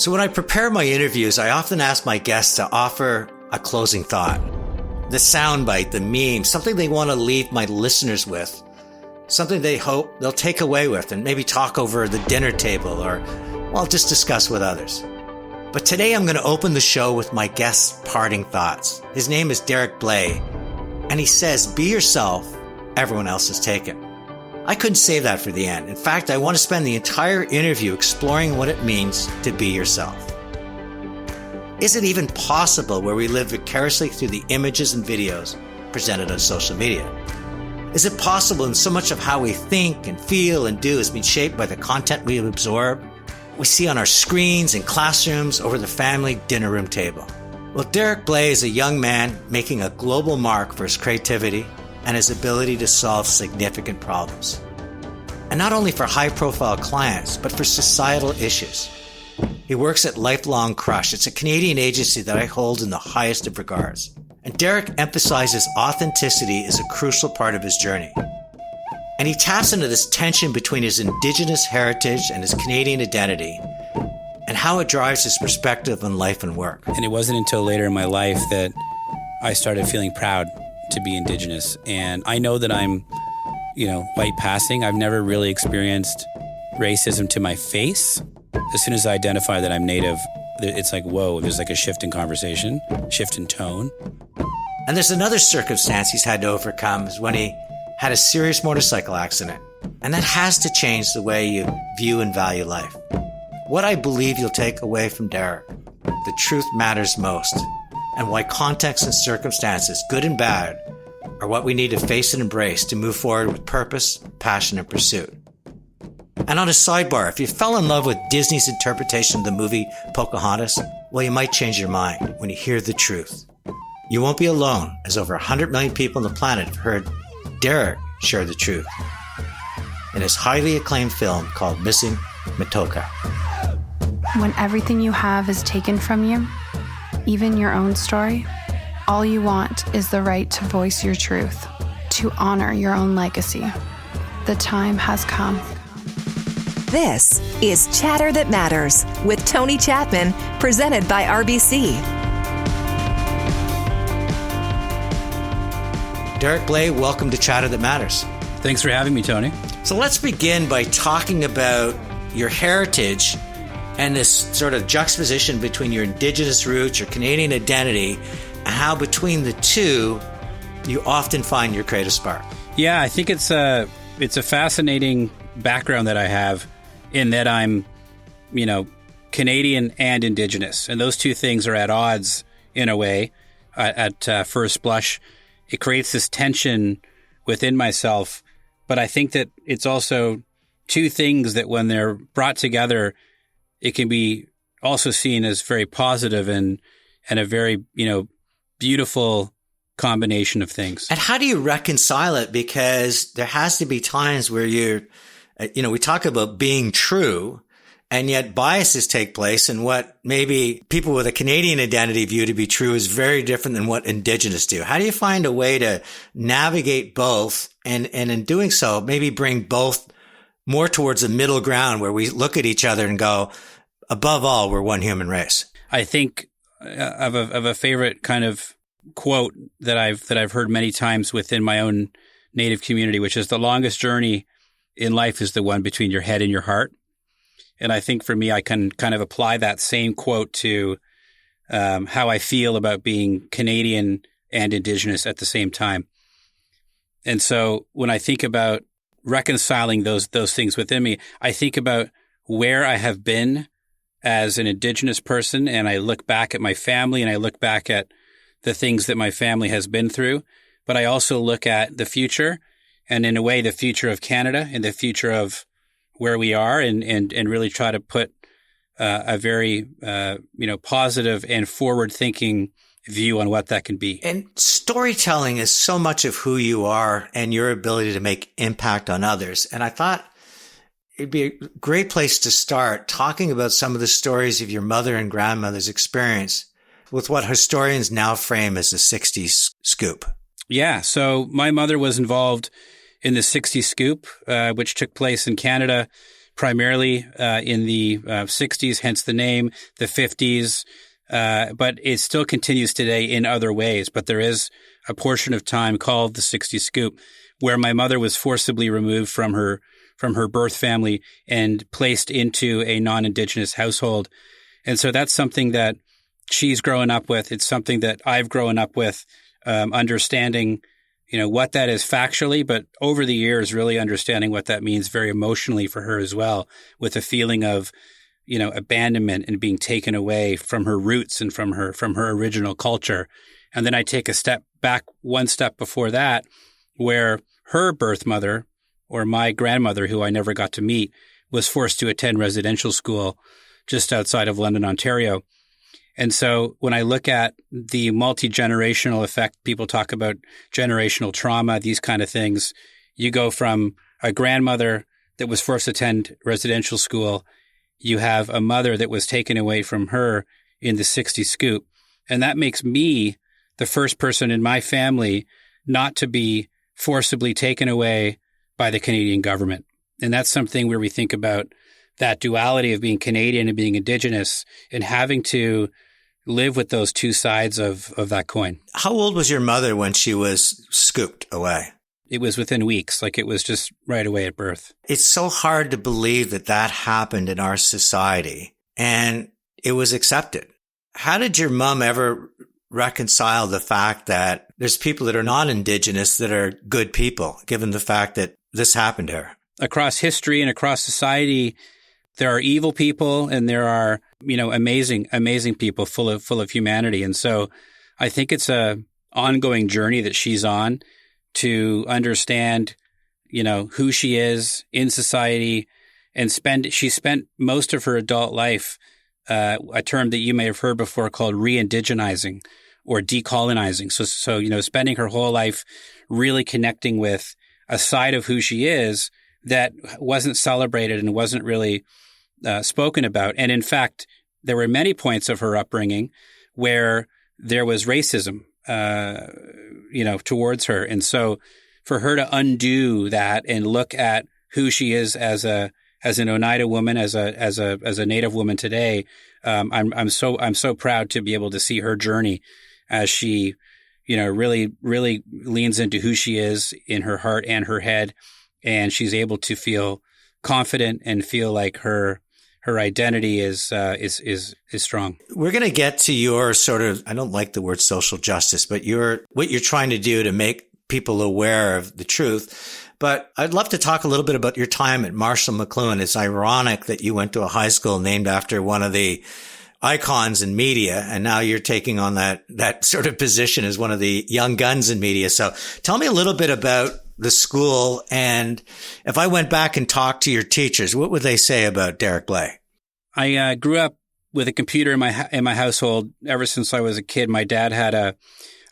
So when I prepare my interviews, I often ask my guests to offer a closing thought. The soundbite, the meme, something they want to leave my listeners with. Something they hope they'll take away with and maybe talk over the dinner table or, well, just discuss with others. But today I'm going to open the show with my guest's parting thoughts. His name is Derek Blais, and he says, be yourself, everyone else is taken. I couldn't save that for the end. In fact, I want to spend the entire interview exploring what it means to be yourself. Is it even possible where we live vicariously through the images and videos presented on social media? Is it possible in so much of how we think and feel and do is being shaped by the content we absorb, we see on our screens in classrooms over the family dinner room table? Well, Derek Blais is a young man making a global mark for his creativity and his ability to solve significant problems. And not only for high-profile clients, but for societal issues. He works at Lifelong Crush. It's a Canadian agency that I hold in the highest of regards. And Derek emphasizes authenticity is a crucial part of his journey. And he taps into this tension between his Indigenous heritage and his Canadian identity and how it drives his perspective on life and work. And it wasn't until later in my life that I started feeling proud to be Indigenous. And I know that I'm, white passing. I've never really experienced racism to my face. As soon as I identify that I'm Native, it's like, whoa, there's like a shift in conversation, shift in tone. And there's another circumstance he's had to overcome is when he had a serious motorcycle accident. And that has to change the way you view and value life. What I believe you'll take away from Derek, the truth matters most, and why context and circumstances, good and bad, are what we need to face and embrace to move forward with purpose, passion, and pursuit. And on a sidebar, if you fell in love with Disney's interpretation of the movie Pocahontas, well, you might change your mind when you hear the truth. You won't be alone, as over 100 million people on the planet have heard Derek share the truth in his highly acclaimed film called Missing Matoka. When everything you have is taken from you, even your own story, all you want is the right to voice your truth, to honor your own legacy. The time has come. This is Chatter That Matters with Tony Chapman, presented by RBC. Derek Blais, welcome to Chatter That Matters. Thanks for having me, Tony. So let's begin by talking about your heritage and this sort of juxtaposition between your Indigenous roots, your Canadian identity, and how between the two, you often find your creative spark. Yeah, I think it's a fascinating background that I have in that I'm, Canadian and Indigenous. And those two things are at odds in a way at first blush. It creates this tension within myself. But I think that it's also two things that when they're brought together, it can be also seen as very positive and a very, beautiful combination of things. And how do you reconcile it? Because there has to be times where you're, we talk about being true, and yet biases take place, and what maybe people with a Canadian identity view to be true is very different than what Indigenous do. How do you find a way to navigate both and in doing so, maybe bring both more towards a middle ground where we look at each other and go, above all, we're one human race? I think of a favorite kind of quote that I've heard many times within my own Native community, which is the longest journey in life is the one between your head and your heart. And I think for me, I can kind of apply that same quote to how I feel about being Canadian and Indigenous at the same time. And so when I think about reconciling those things within me, I think about where I have been as an Indigenous person, and I look back at my family and I look back at the things that my family has been through. But I also look at the future, and in a way, the future of Canada and the future of where we are, and really try to put a very positive and forward-thinking view on what that can be. And storytelling is so much of who you are and your ability to make impact on others. And I thought it'd be a great place to start talking about some of the stories of your mother and grandmother's experience with what historians now frame as the 60s scoop. Yeah. So my mother was involved in the 60s scoop, which took place in Canada primarily in the 60s, hence the name, the 50s, but it still continues today in other ways. But there is a portion of time called the 60s scoop where my mother was forcibly removed from her birth family and placed into a non-Indigenous household. And so that's something that she's growing up with. It's something that I've grown up with, understanding, what that is factually, but over the years, really understanding what that means very emotionally for her as well, with a feeling of, abandonment and being taken away from her roots and from her original culture. And then I take a step back, one step before that, where her birth mother, or my grandmother, who I never got to meet, was forced to attend residential school just outside of London, Ontario. And so when I look at the multi-generational effect, people talk about generational trauma, these kind of things. You go from a grandmother that was forced to attend residential school. You have a mother that was taken away from her in the 60s scoop. And that makes me the first person in my family not to be forcibly taken away by the Canadian government. And that's something where we think about that duality of being Canadian and being Indigenous and having to live with those two sides of that coin. How old was your mother when she was scooped away? It was within weeks, like it was just right away at birth. It's so hard to believe that happened in our society and it was accepted. How did your mom ever reconcile the fact that there's people that are not Indigenous that are good people, given the fact that this happened to her? Across history and across society, there are evil people and there are, amazing people full of humanity. And so I think it's a ongoing journey that she's on to understand, who she is in society and she spent most of her adult life, a term that you may have heard before called re-indigenizing or decolonizing. So, spending her whole life really connecting with a side of who she is that wasn't celebrated and wasn't really spoken about. And in fact, there were many points of her upbringing where there was racism, towards her. And so for her to undo that and look at who she is as an Oneida woman, as a Native woman today, I'm so proud to be able to see her journey as she, really leans into who she is in her heart and her head. And she's able to feel confident and feel like her identity is strong. We're going to get to your sort of, I don't like the word social justice, but what you're trying to do to make people aware of the truth. But I'd love to talk a little bit about your time at Marshall McLuhan. It's ironic that you went to a high school named after one of the icons in media, and now you're taking on that sort of position as one of the young guns in media. So tell me a little bit about the school, and if I went back and talked to your teachers, what would they say about Derek Blais? I grew up with a computer in my household ever since I was a kid. My dad had a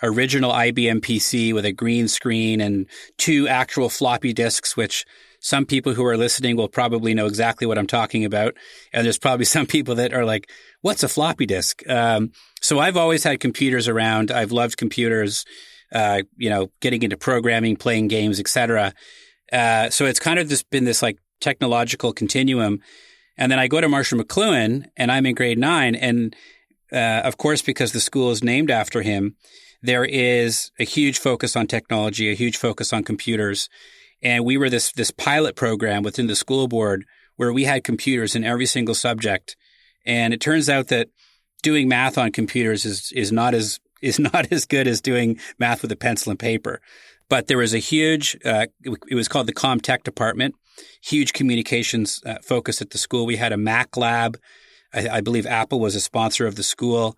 original IBM PC with a green screen and 2 actual floppy disks, which some people who are listening will probably know exactly what I'm talking about. And there's probably some people that are like, what's a floppy disk? So I've always had computers around. I've loved computers, getting into programming, playing games, etc. So it's kind of just been this like technological continuum. And then I go to Marshall McLuhan and I'm in grade 9. And of course, because the school is named after him, there is a huge focus on technology, a huge focus on computers. And we were this pilot program within the school board where we had computers in every single subject. And it turns out that doing math on computers is not as good as doing math with a pencil and paper. But there was a huge, it was called the ComTech department, huge communications focus at the school. We had a Mac lab. I believe Apple was a sponsor of the school.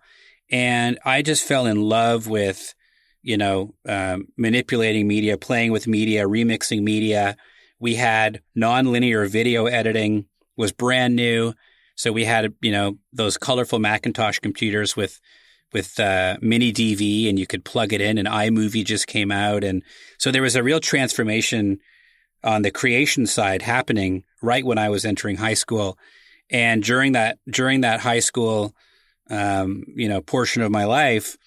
And I just fell in love with, manipulating media, playing with media, remixing media. We had nonlinear video editing was brand new. So we had, those colorful Macintosh computers with mini DV, and you could plug it in, and iMovie just came out. And so there was a real transformation on the creation side happening right when I was entering high school. And during that high school, portion of my life,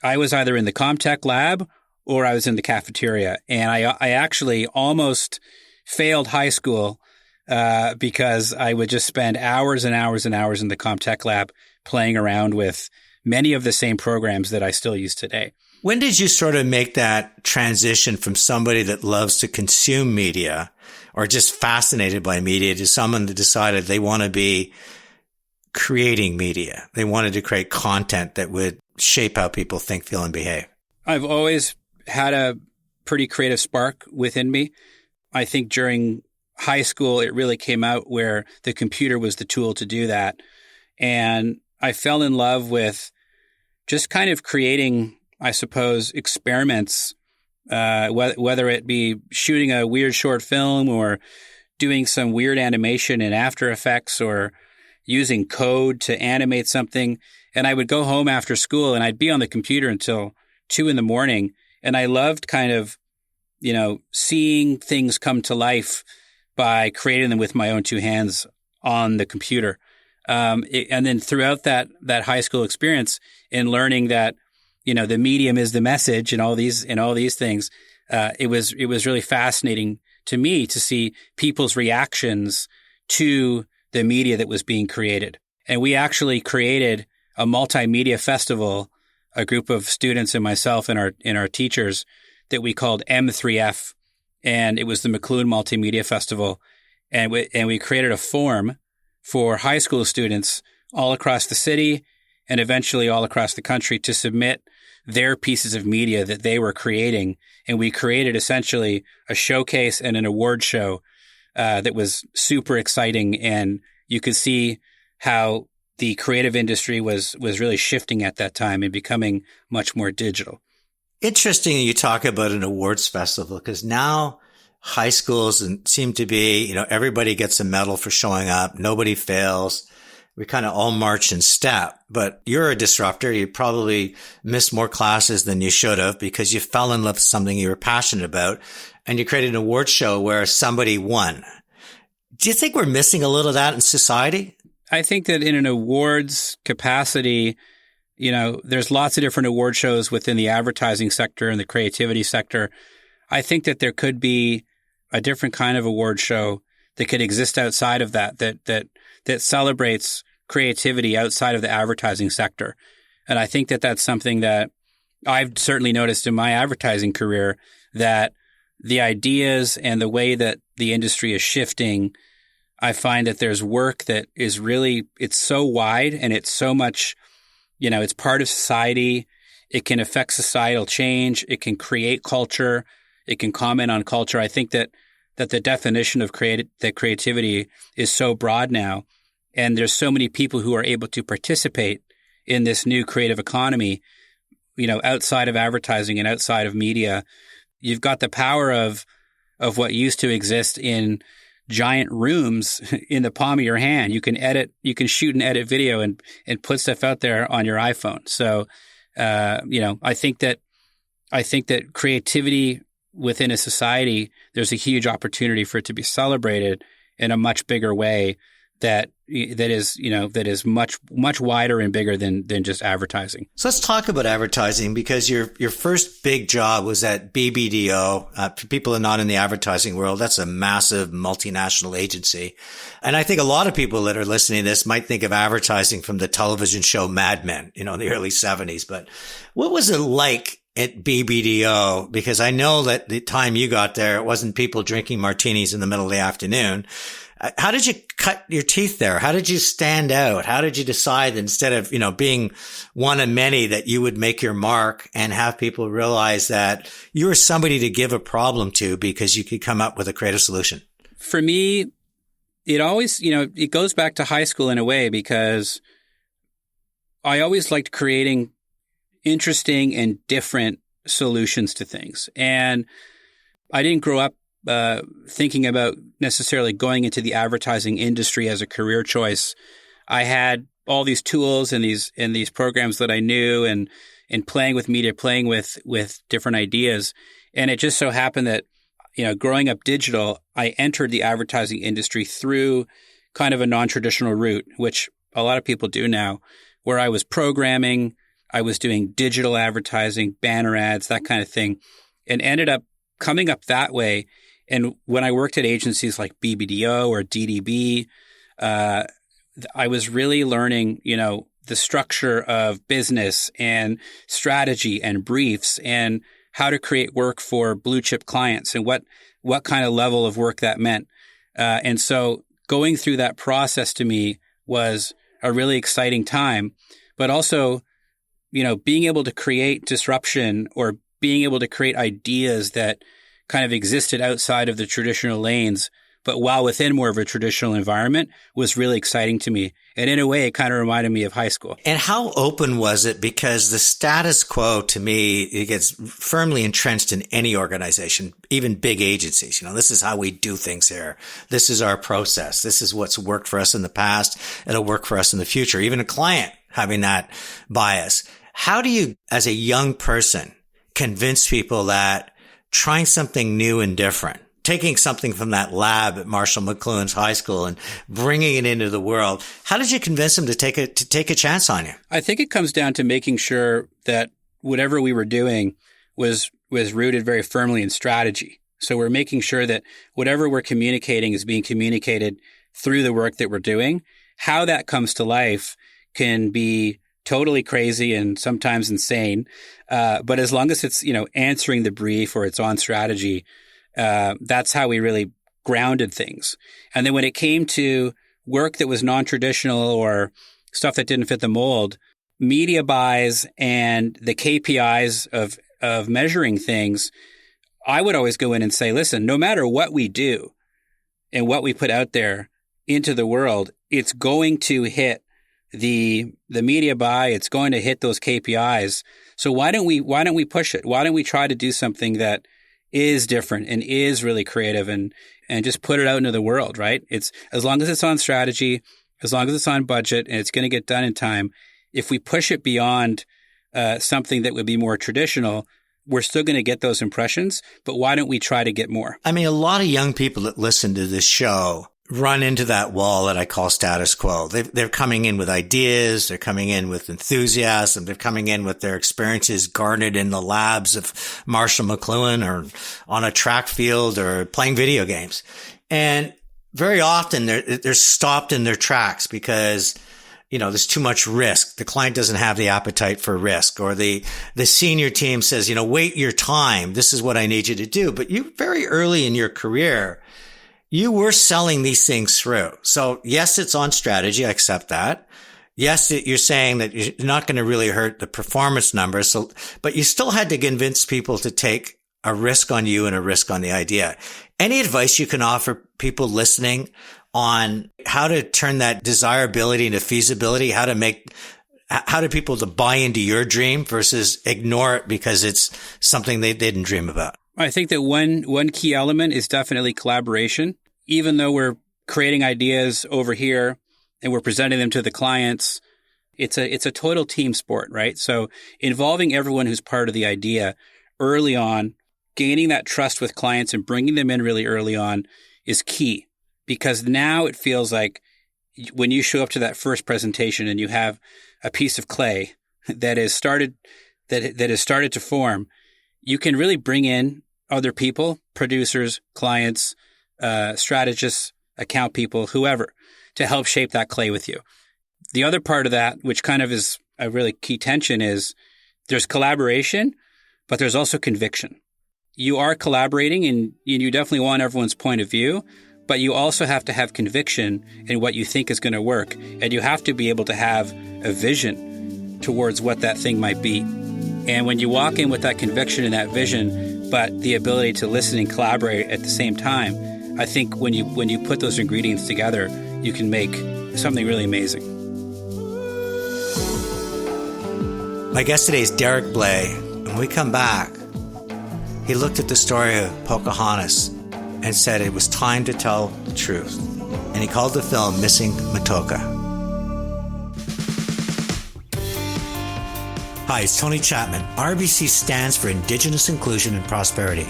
I was either in the ComTech lab or I was in the cafeteria. And I actually almost failed high school because I would just spend hours and hours and hours in the Comtech lab playing around with many of the same programs that I still use today. When did you sort of make that transition from somebody that loves to consume media or just fascinated by media to someone that decided they want to be creating media? They wanted to create content that would shape how people think, feel, and behave. I've always had a pretty creative spark within me. I think during high school, it really came out where the computer was the tool to do that. And I fell in love with just kind of creating, I suppose, experiments, whether it be shooting a weird short film or doing some weird animation in After Effects or using code to animate something. And I would go home after school and I'd be on the computer until 2 a.m. And I loved kind of, seeing things come to life by creating them with my own 2 hands on the computer. And then throughout that high school experience and learning that, the medium is the message and all these things, it was really fascinating to me to see people's reactions to the media that was being created. And we actually created a multimedia festival, a group of students and myself and our teachers, that we called M3F. And it was the McLuhan Multimedia Festival. And we created a forum for high school students all across the city and eventually all across the country to submit their pieces of media that they were creating. And we created essentially a showcase and an award show that was super exciting. And you could see how the creative industry was really shifting at that time and becoming much more digital. Interesting you talk about an awards festival, because now high schools seem to be, everybody gets a medal for showing up. Nobody fails. We kind of all march in step, but you're a disruptor. You probably missed more classes than you should have because you fell in love with something you were passionate about and you created an award show where somebody won. Do you think we're missing a little of that in society? I think that in an awards capacity, there's lots of different award shows within the advertising sector and the creativity sector. I think that there could be a different kind of award show that could exist outside of that celebrates creativity outside of the advertising sector. And I think that that's something that I've certainly noticed in my advertising career, that the ideas and the way that the industry is shifting, I find that there's work that is really, it's so wide and it's so much, it's part of society. It can affect societal change. It can create culture. It can comment on culture. I think that the definition of creativity is so broad now. And there's so many people who are able to participate in this new creative economy, outside of advertising and outside of media. You've got the power of what used to exist in giant rooms in the palm of your hand. You can shoot and edit video and put stuff out there on your iPhone. So, I think that creativity within a society, there's a huge opportunity for it to be celebrated in a much bigger way that is much wider and bigger than just advertising. So let's talk about advertising, because your first big job was at BBDO. For people who are not in the advertising world, that's a massive multinational agency. And I think a lot of people that are listening to this might think of advertising from the television show Mad Men, in the early 70s. But what was it like at BBDO? Because I know that the time you got there, it wasn't people drinking martinis in the middle of the afternoon. How did you cut your teeth there? How did you stand out? How did you decide, instead of, being one of many, that you would make your mark and have people realize that you were somebody to give a problem to because you could come up with a creative solution? For me, it always, it goes back to high school in a way, because I always liked creating interesting and different solutions to things. And I didn't grow up thinking about necessarily going into the advertising industry as a career choice. I had all these tools and these programs that I knew, and playing with media, playing with different ideas. And it just so happened that, growing up digital, I entered the advertising industry through kind of a non-traditional route, which a lot of people do now, where I was programming, I was doing digital advertising, banner ads, that kind of thing, and ended up coming up that way. And when I worked at agencies like BBDO or DDB, I was really learning, the structure of business and strategy and briefs and how to create work for blue chip clients and what kind of level of work that meant. And so going through that process to me was a really exciting time, but also, being able to create disruption or being able to create ideas that kind of existed outside of the traditional lanes, but while within more of a traditional environment was really exciting to me. And in a way, it kind of reminded me of high school. And how open was it? Because the status quo, to me, it gets firmly entrenched in any organization, even big agencies. This is how we do things here. This is our process. This is what's worked for us in the past. It'll work for us in the future. Even a client having that bias. How do you, as a young person, convince people that trying something new and different, taking something from that lab at Marshall McLuhan's high school and bringing it into the world, how did you convince them to take a chance on you? I think it comes down to making sure that whatever we were doing was rooted very firmly in strategy. So we're making sure that whatever we're communicating is being communicated through the work that we're doing. How that comes to life can be totally crazy and sometimes insane. But as long as it's, answering the brief or it's on strategy, that's how we really grounded things. And then when it came to work that was non-traditional or stuff that didn't fit the mold, media buys and the KPIs of measuring things, I would always go in and say, listen, no matter what we do and what we put out there into the world, it's going to hit the media buy, it's going to hit those KPIs. So why don't we push it? Why don't we try to do something that is different and is really creative and just put it out into the world, right? It's as long as it's on strategy, as long as it's on budget and it's going to get done in time. If we push it beyond something that would be more traditional, we're still going to get those impressions, but why don't we try to get more? I mean, a lot of young people that listen to this show run into that wall that I call status quo. They're coming in with ideas. They're coming in with enthusiasm. They're coming in with their experiences garnered in the labs of Marshall McLuhan or on a track field or playing video games. And very often they're stopped in their tracks because, there's too much risk. The client doesn't have the appetite for risk, or the senior team says, wait your time. This is what I need you to do. But you very early in your career, you were selling these things through. So yes, it's on strategy. I accept that. Yes, you're saying that you're not going to really hurt the performance numbers. So, but you still had to convince people to take a risk on you and a risk on the idea. Any advice you can offer people listening on how to turn that desirability into feasibility, how do people to buy into your dream versus ignore it because it's something they didn't dream about? I think that one key element is definitely collaboration. Even though we're creating ideas over here and we're presenting them to the clients, it's a total team sport, right? So involving everyone who's part of the idea early on, gaining that trust with clients and bringing them in really early on is key, because now it feels like when you show up to that first presentation and you have a piece of clay that has started to form, you can really bring in other people, producers, clients, strategists, account people, whoever, to help shape that clay with you. The other part of that, which kind of is a really key tension, is there's collaboration, but there's also conviction. You are collaborating and you definitely want everyone's point of view, but you also have to have conviction in what you think is going to work. And you have to be able to have a vision towards what that thing might be. And when you walk in with that conviction and that vision, but the ability to listen and collaborate at the same time, I think when you put those ingredients together, you can make something really amazing. My guest today is Derek Blais. When we come back, he looked at the story of Pocahontas and said it was time to tell the truth. And he called the film Missing Matoka. Hi, it's Tony Chapman. RBC stands for Indigenous Inclusion and Prosperity,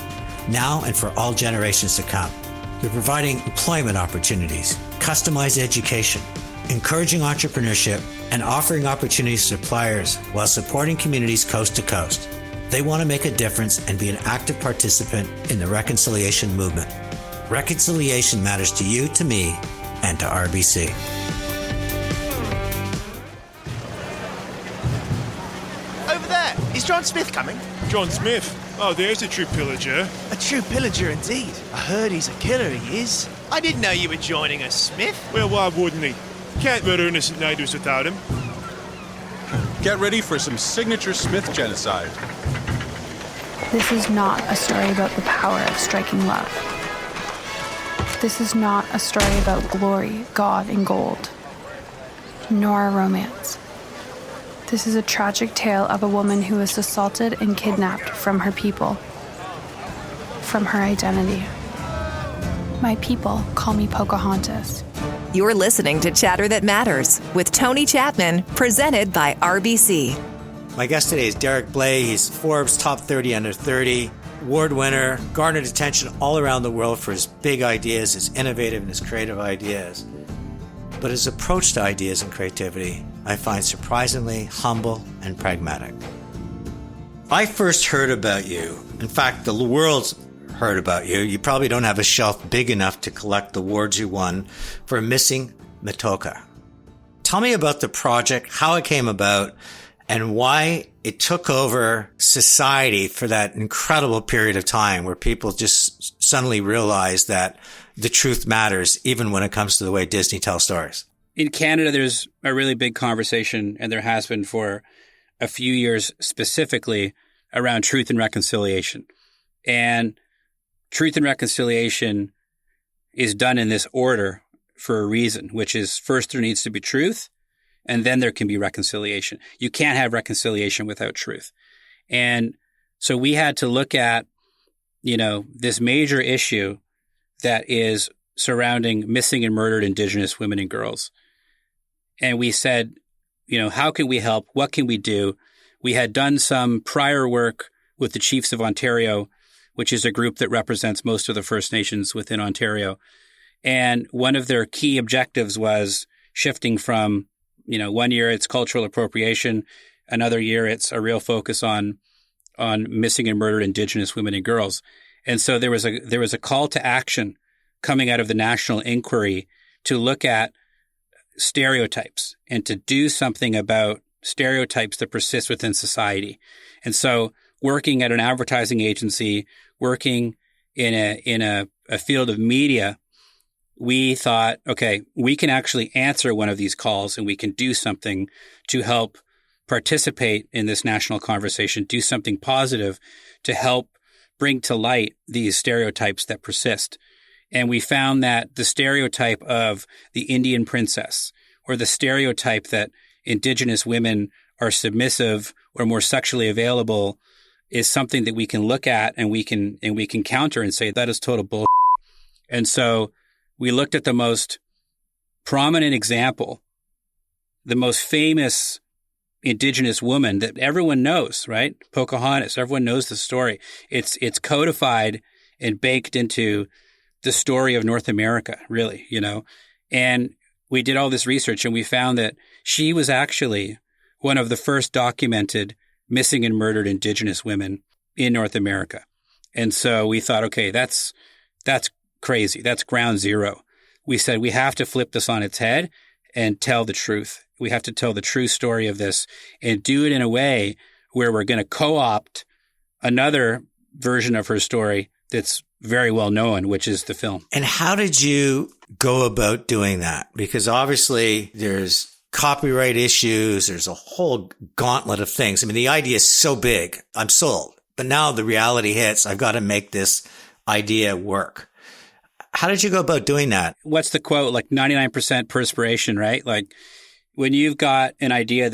now and for all generations to come. We're providing employment opportunities, customized education, encouraging entrepreneurship, and offering opportunities to suppliers while supporting communities coast to coast. They want to make a difference and be an active participant in the reconciliation movement. reconciliation matters to you, to me, and to RBC. Over there, is John Smith coming? John Smith? Oh, there's a true pillager. A true pillager indeed. I heard he's a killer, he is. I didn't know you were joining us, Smith. Well, why wouldn't he? Can't murder innocent natives without him. Get ready for some signature Smith genocide. This is not a story about the power of striking love. This is not a story about glory, God, and gold, nor a romance. This is a tragic tale of a woman who was assaulted and kidnapped from her people, from her identity. My people call me Pocahontas. You're listening to Chatter That Matters with Tony Chapman, presented by RBC. My guest today is Derek Blais. He's Forbes Top 30 Under 30 award winner, garnered attention all around the world for his big ideas, his innovative and his creative ideas. But his approach to ideas and creativity, I find surprisingly humble and pragmatic. I first heard about you. In fact, the world's heard about you. You probably don't have a shelf big enough to collect the awards you won for Missing Matoka. Tell me about the project, how it came about, and why it took over society for that incredible period of time where people just suddenly realized that the truth matters, even when it comes to the way Disney tells stories. In Canada, there's a really big conversation, and there has been for a few years specifically around truth and reconciliation. And truth and reconciliation is done in this order for a reason, which is first there needs to be truth, and then there can be reconciliation. You can't have reconciliation without truth. And so we had to look at, this major issue that is surrounding missing and murdered Indigenous women and girls. And we said, how can we help? What can we do? We had done some prior work with the Chiefs of Ontario, which is a group that represents most of the First Nations within Ontario. And one of their key objectives was shifting from, 1 year it's cultural appropriation, another year it's a real focus on missing and murdered Indigenous women and girls. And so there was a call to action coming out of the national inquiry to look at stereotypes and to do something about stereotypes that persist within society. And so working at an advertising agency, working in a field of media, we thought, okay, we can actually answer one of these calls and we can do something to help participate in this national conversation, do something positive to help bring to light these stereotypes that persist. And we found that the stereotype of the Indian princess, or the stereotype that Indigenous women are submissive or more sexually available, is something that we can look at and we can counter and say that is total bullshit. And so we looked at the most prominent example, the most famous Indigenous woman that everyone knows, right? Pocahontas. Everyone knows the story. It's codified and baked into the story of North America, really, And we did all this research and we found that she was actually one of the first documented missing and murdered Indigenous women in North America. And so we thought, okay, that's crazy. That's ground zero. We said we have to flip this on its head and tell the truth. We have to tell the true story of this and do it in a way where we're going to co-opt another version of her story that's very well known, which is the film. And how did you go about doing that? Because obviously there's copyright issues. There's a whole gauntlet of things. I mean, the idea is so big. I'm sold. But now the reality hits. I've got to make this idea work. How did you go about doing that? What's the quote? Like 99% perspiration, right? Like when you've got an idea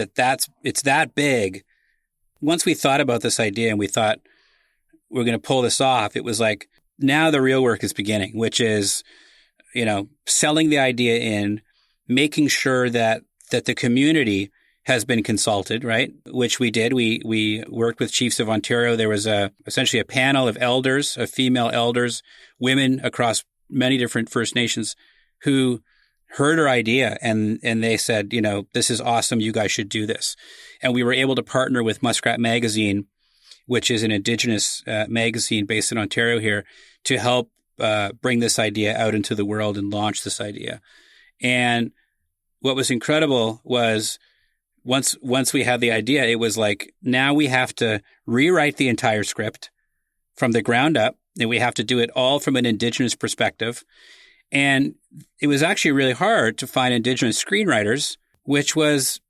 it's that big. Once we thought about this idea and we thought we're going to pull this off, it was like, now the real work is beginning, which is, selling the idea in, making sure that the community has been consulted, right? Which we did. We worked with Chiefs of Ontario. There was essentially a panel of elders, of female elders, women across many different First Nations who heard our idea and they said, this is awesome. You guys should do this. And we were able to partner with Muskrat Magazine, which is an Indigenous magazine based in Ontario here, to help bring this idea out into the world and launch this idea. And what was incredible was once we had the idea, it was like, now we have to rewrite the entire script from the ground up, and we have to do it all from an Indigenous perspective. And it was actually really hard to find Indigenous screenwriters, which was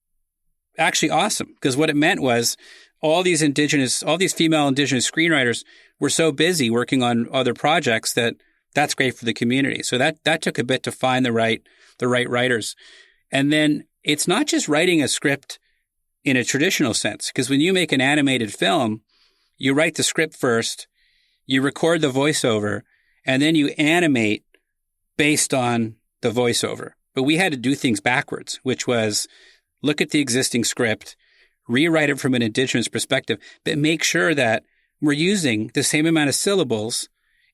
actually awesome, because what it meant was all these female Indigenous screenwriters were so busy working on other projects that's great for the community. So that took a bit to find the right writers. And then it's not just writing a script in a traditional sense, because when you make an animated film, you write the script first, you record the voiceover, and then you animate based on the voiceover. But we had to do things backwards, which was look at the existing script, rewrite it from an Indigenous perspective, but make sure that we're using the same amount of syllables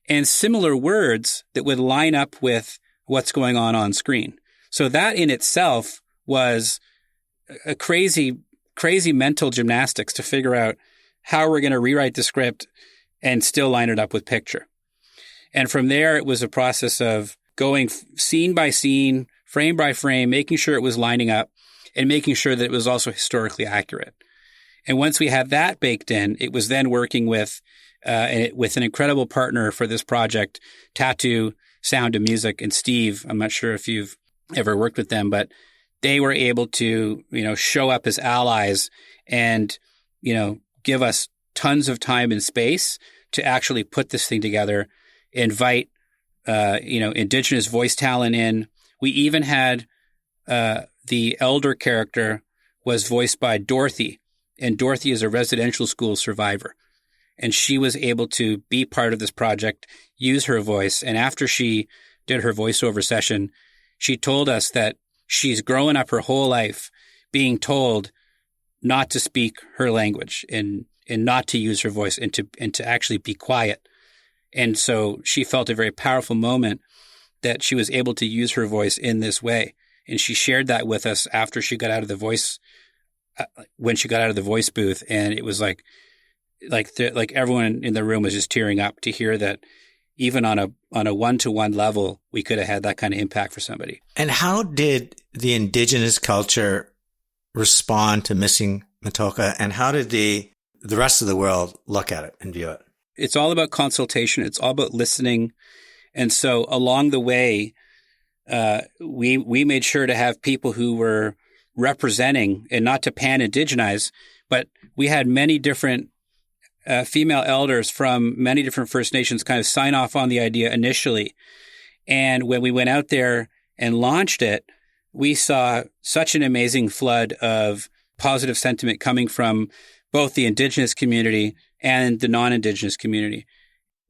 and similar words that would line up with what's going on screen. So that in itself was a crazy mental gymnastics to figure out how we're going to rewrite the script and still line it up with picture. And from there, it was a process of going scene by scene, frame by frame, making sure it was lining up and making sure that it was also historically accurate. And once we had that baked in, it was then working with an incredible partner for this project, Tattoo, Sound and Music, and Steve. I'm not sure if you've ever worked with them, but they were able to, show up as allies and, give us tons of time and space to actually put this thing together, invite, Indigenous voice talent in. We even had the elder character was voiced by Dorothy, and Dorothy is a residential school survivor. And she was able to be part of this project, use her voice. And after she did her voiceover session, she told us that she's grown up her whole life being told not to speak her language and not to use her voice and to actually be quiet. And so she felt a very powerful moment that she was able to use her voice in this way. And she shared that with us after she got out of the voice, when she got out of the voice booth. And it was like everyone in the room was just tearing up to hear that even on a one-to-one level, we could have had that kind of impact for somebody. And how did the Indigenous culture respond to Missing Matoka, and how did the rest of the world look at it and view it? It's all about consultation. It's all about listening. And so along the way, we made sure to have people who were representing, and not to pan-indigenize, but we had many different female elders from many different First Nations kind of sign off on the idea initially. And when we went out there and launched it, we saw such an amazing flood of positive sentiment coming from both the Indigenous community and the non-Indigenous community.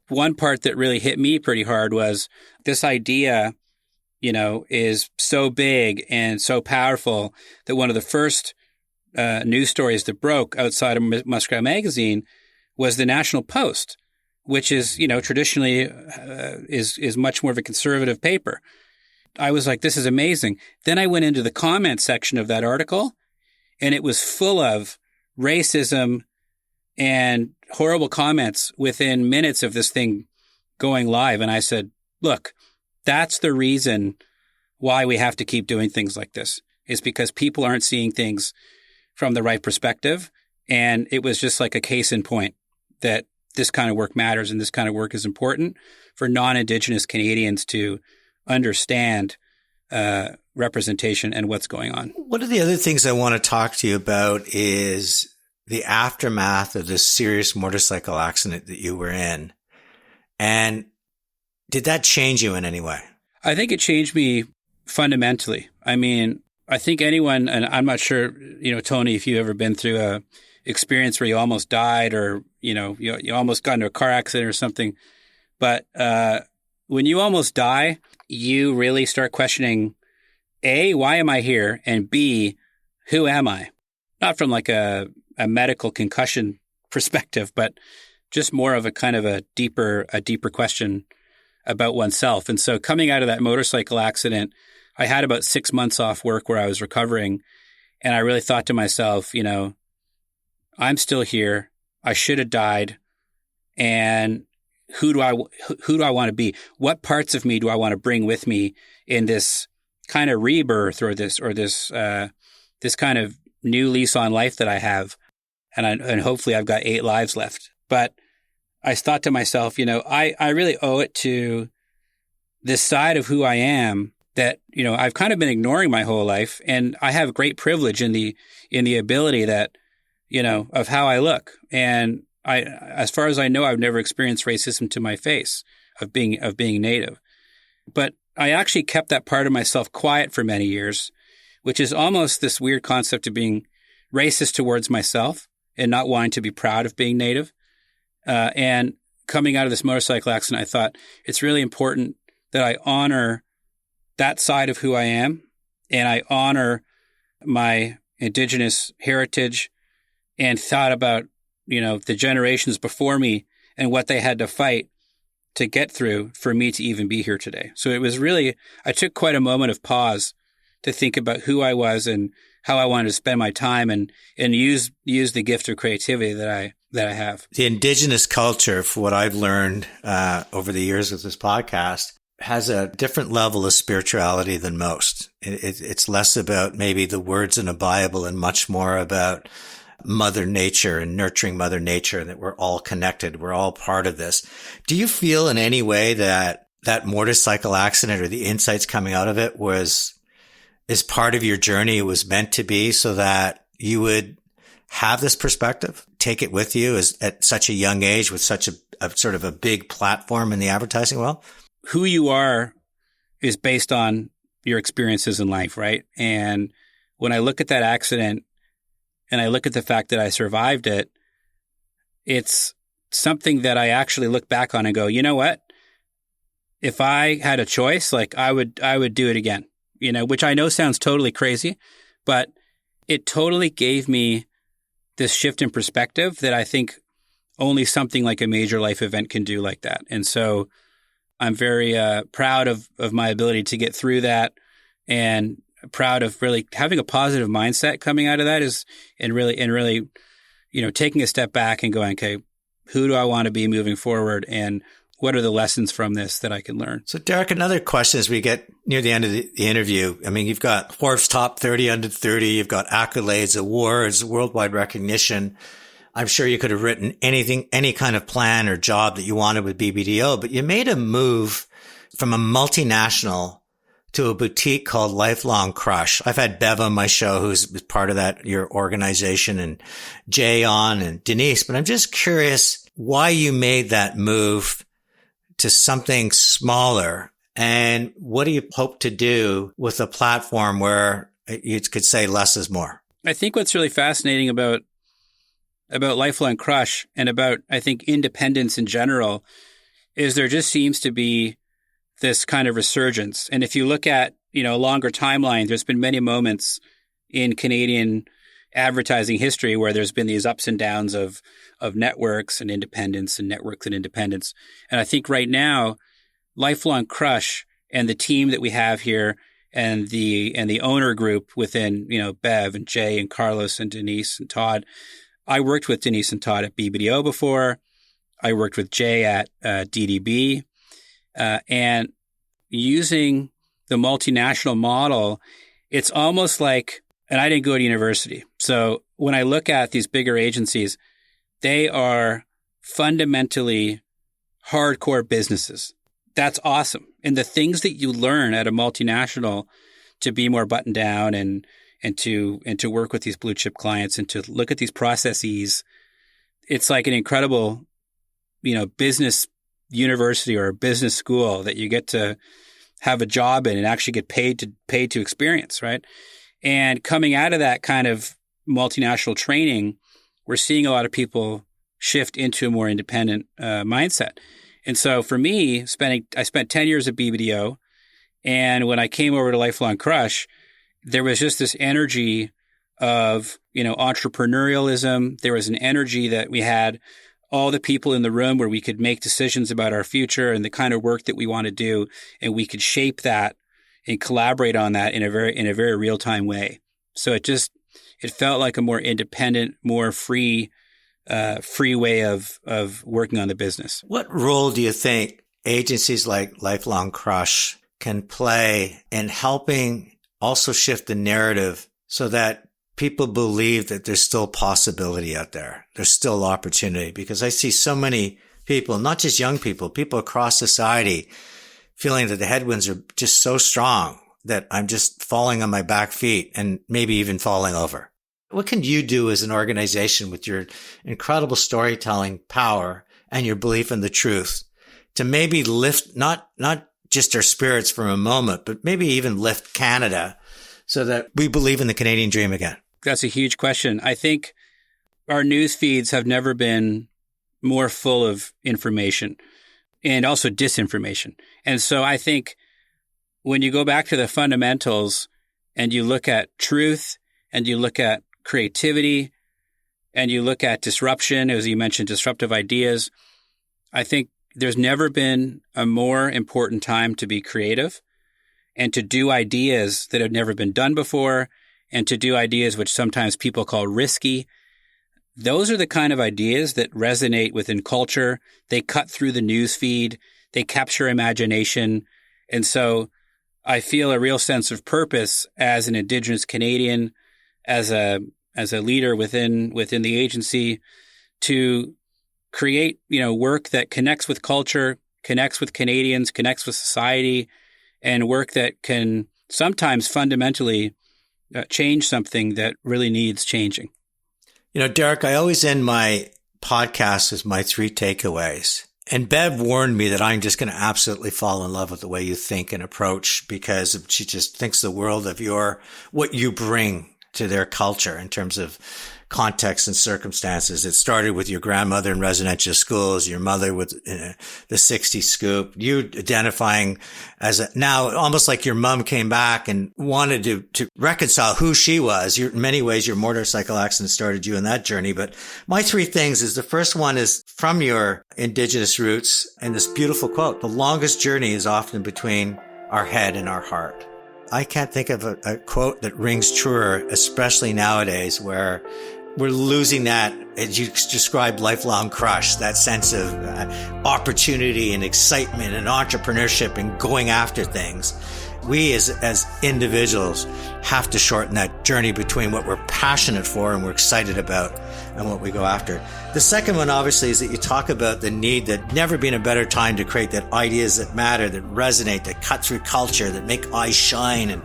One part that really hit me pretty hard was this idea, is so big and so powerful that one of the first news stories that broke outside of Muskrat Magazine was the National Post, which is, traditionally is much more of a conservative paper. I was like, this is amazing. Then I went into the comment section of that article, and it was full of racism and horrible comments within minutes of this thing going live. And I said, look, that's the reason why we have to keep doing things like this, is because people aren't seeing things from the right perspective. And it was just like a case in point that this kind of work matters and this kind of work is important for non-Indigenous Canadians to understand representation and what's going on. One of the other things I want to talk to you about is the aftermath of this serious motorcycle accident that you were in. And did that change you in any way? I think it changed me fundamentally. I mean, I think anyone, and I'm not sure, Tony, if you've ever been through a experience where you almost died or, you almost got into a car accident or something. But when you almost die, you really start questioning, A, why am I here? And B, who am I? Not from like a medical concussion perspective, but just more of a kind of a deeper question about oneself. And so coming out of that motorcycle accident, I had about 6 months off work where I was recovering. And I really thought to myself, I'm still here. I should have died. And who do I want to be? What parts of me do I want to bring with me in this kind of rebirth or this kind of new lease on life that I have? And hopefully I've got 8 lives left. But I thought to myself, I really owe it to this side of who I am that, I've kind of been ignoring my whole life. And I have great privilege in the ability that, of how I look. And as far as I know, I've never experienced racism to my face of being Native. But I actually kept that part of myself quiet for many years, which is almost this weird concept of being racist towards myself and not wanting to be proud of being Native. And coming out of this motorcycle accident, I thought it's really important that I honor that side of who I am, and I honor my Indigenous heritage, and thought about, the generations before me and what they had to fight to get through for me to even be here today. So it was really, I took quite a moment of pause to think about who I was and how I wanted to spend my time and use the gift of creativity that I have. The Indigenous culture, for what I've learned over the years with this podcast, has a different level of spirituality than most. It's less about maybe the words in a Bible and much more about Mother Nature and nurturing Mother Nature, and that we're all connected. We're all part of this. Do you feel in any way that motorcycle accident or the insights coming out of it is part of your journey? It was meant to be so that you would have this perspective, take it with you at such a young age with such a sort of a big platform in the advertising world? Who you are is based on your experiences in life, right? And when I look at that accident and I look at the fact that I survived it, it's something that I actually look back on and go, you know what? If I had a choice, I would do it again, which I know sounds totally crazy, but it totally gave me this shift in perspective that I think only something like a major life event can do like that. And so I'm very proud of my ability to get through that, and proud of really having a positive mindset coming out of that and really, taking a step back and going, okay, who do I want to be moving forward? And what are the lessons from this that I can learn? So Derek, another question as we get near the end of the interview. I mean, you've got Forbes Top 30 under 30. You've got accolades, awards, worldwide recognition. I'm sure you could have written anything, any kind of plan or job that you wanted with BBDO, but you made a move from a multinational to a boutique called Lifelong Crush. I've had Bev on my show, who's part of that, your organization, and Jay on, and Denise, but I'm just curious why you made that move to something smaller, and what do you hope to do with a platform where you could say less is more? I think what's really fascinating about Lifelong Crush and about, I think, independence in general is there just seems to be this kind of resurgence. And if you look at, a longer timeline, there's been many moments in Canadian advertising history where there's been these ups and downs of networks and independence and networks and independence. And I think right now, Lifelong Crush and the team that we have here and the owner group within, Bev and Jay and Carlos and Denise and Todd. I worked with Denise and Todd at BBDO before. I worked with Jay at DDB. And using the multinational model, it's almost like, and I didn't go to university. So when I look at these bigger agencies, they are fundamentally hardcore businesses. That's awesome. And the things that you learn at a multinational to be more buttoned down and to work with these blue chip clients and to look at these processes, it's like an incredible, business university or a business school that you get to have a job in and actually get paid to experience, right? And coming out of that kind of multinational training, we're seeing a lot of people shift into a more independent mindset. And so for me, I spent 10 years at BBDO, and when I came over to Lifelong Crush, there was just this energy of, entrepreneurialism. There was an energy that we had all the people in the room where we could make decisions about our future and the kind of work that we want to do, and we could shape that and collaborate on that in a very real time way. So it felt like a more independent, more free free way of working on the business. What role do you think agencies like Lifelong Crush can play in helping also shift the narrative so that people believe that there's still possibility out there? There's still opportunity, because I see so many people, not just young people across society, feeling that the headwinds are just so strong that I'm just falling on my back feet and maybe even falling over. What can you do as an organization with your incredible storytelling power and your belief in the truth to maybe lift not just our spirits for a moment, but maybe even lift Canada so that we believe in the Canadian dream again? That's a huge question. I think our news feeds have never been more full of information and also disinformation. And so I think when you go back to the fundamentals and you look at truth and you look at creativity and you look at disruption, as you mentioned, disruptive ideas, I think there's never been a more important time to be creative and to do ideas that have never been done before and to do ideas which sometimes people call risky. Those are the kind of ideas that resonate within culture. They cut through the news feed. They capture imagination. And so I feel a real sense of purpose as an Indigenous Canadian, as a leader within the agency, to create, work that connects with culture, connects with Canadians, connects with society, and work that can sometimes fundamentally change something that really needs changing. Derek, I always end my podcast with my 3 takeaways. And Bev warned me that I'm just going to absolutely fall in love with the way you think and approach, because she just thinks the world of what you bring to their culture in terms of context and circumstances. It started with your grandmother in residential schools, your mother with the 60s scoop, you identifying as now almost like your mom came back and wanted to reconcile who she was. In many ways, your motorcycle accident started you in that journey. But my 3 things is, the first one is from your Indigenous roots and this beautiful quote: the longest journey is often between our head and our heart. I can't think of a quote that rings truer, especially nowadays where we're losing that, as you described, lifelong crush, that sense of opportunity and excitement and entrepreneurship and going after things. We as individuals have to shorten that journey between what we're passionate for and we're excited about and what we go after. The second one, obviously, is that you talk about the need that never been a better time to create that ideas that matter, that resonate, that cut through culture, that make eyes shine.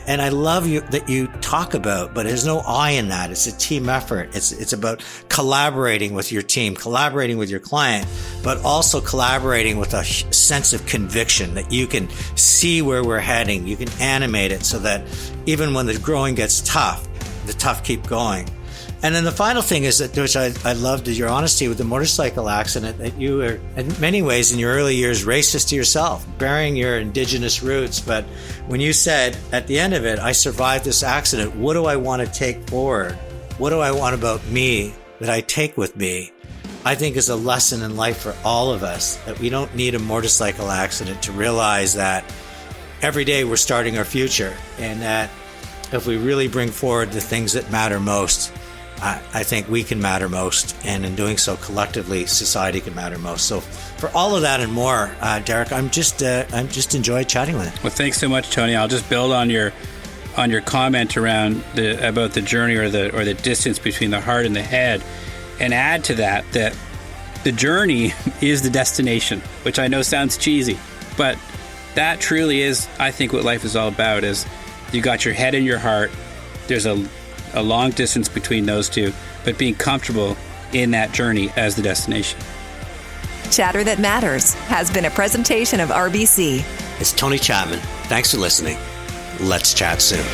And I love that you talk about, but there's no I in that. It's a team effort. It's about collaborating with your team, collaborating with your client, but also collaborating with a sense of conviction that you can see where we're heading. You can animate it so that even when the going gets tough, the tough keep going. And then the final thing is that, which I loved, is your honesty with the motorcycle accident, that you were in many ways in your early years racist to yourself, bearing your Indigenous roots. But when you said at the end of it, I survived this accident, what do I want to take forward? What do I want about me that I take with me? I think is a lesson in life for all of us, that we don't need a motorcycle accident to realize that every day we're starting our future, and that if we really bring forward the things that matter most, I think we can matter most, and in doing so, collectively, society can matter most. So, for all of that and more, Derek, I'm just enjoyed chatting with you. Well, thanks so much, Tony. I'll just build on your comment around about the journey or the distance between the heart and the head, and add to that the journey is the destination, which I know sounds cheesy, but that truly is, I think, what life is all about. Is you got your head and your heart. There's a long distance between those two, but being comfortable in that journey as the destination. Chatter That Matters has been a presentation of RBC. It's Tony Chapman. Thanks for listening. Let's chat soon.